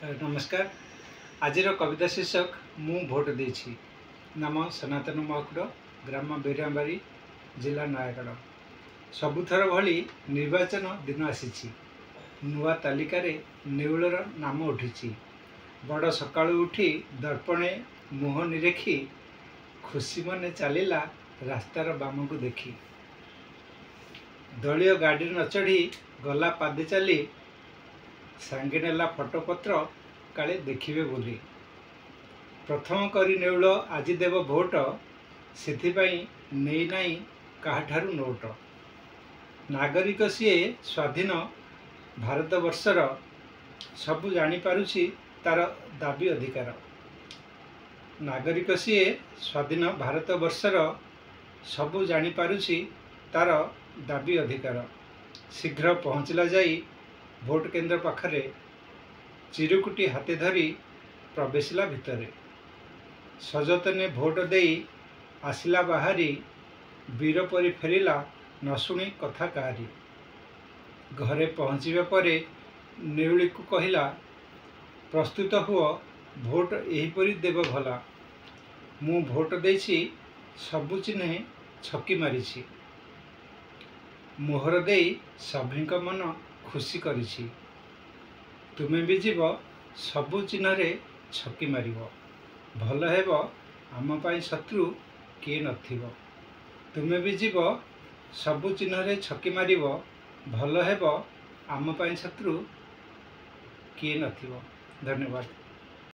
नमस्कार। आज कविता शीर्षक मु भोट देछि। नाम सनातन महकुड़, ग्राम बेराबारी, जिला नयागढ़। सबुथर भली निर्वाचन दिन आसी नुआ तालिकार नेउलर नाम उठी। बड़ सकाळु उठी दर्पणे मुह निरेखी खुशी मने चलिला रास्तार बाम को देखी। दलीय गाड़ी न चढ़ी गला पादे चली सांगे नेला फटोपत्र काले देखिबे बोली। प्रथम करी नेउल आज देव भोट सेथिपाई नेई नाई काहाठारु नोट। नागरिक सीए स्वाधीन भारत वर्षर सबु जानी पारुछि तार दाबी अधिकार। नागरिक सीए स्वाधीन भारत वर्षर सबु जानी पारुछि तार दाबी अधिकार। शीघ्र पहुँचला जाई भोट केन्द्र पाखरे चिरुकुटी हाथे धरी प्रवेशला भितरे। सजतने भोट देई आसिला बाहरी वीर परी फेरिला न शुणी कथा काहारी। घरे पहुँचवा परे नेउली को कहिला, प्रस्तुत हुओ भोट एहीपरी देव भला। मु भोट देछि सबु चिन्हे छकी मारिछि। मोहर देई सभिंक मन खुशी करिछि। तुमे भी जीव सबु चिन्हरे छकी मारिबो। भल हेबो आम पाई शत्रु किए नथिबो। तुमे भी जीव सबु चिन्हरे छकी मारिबो। भल हेबो आम पाई शत्रु किए नथिबो। धन्यवाद।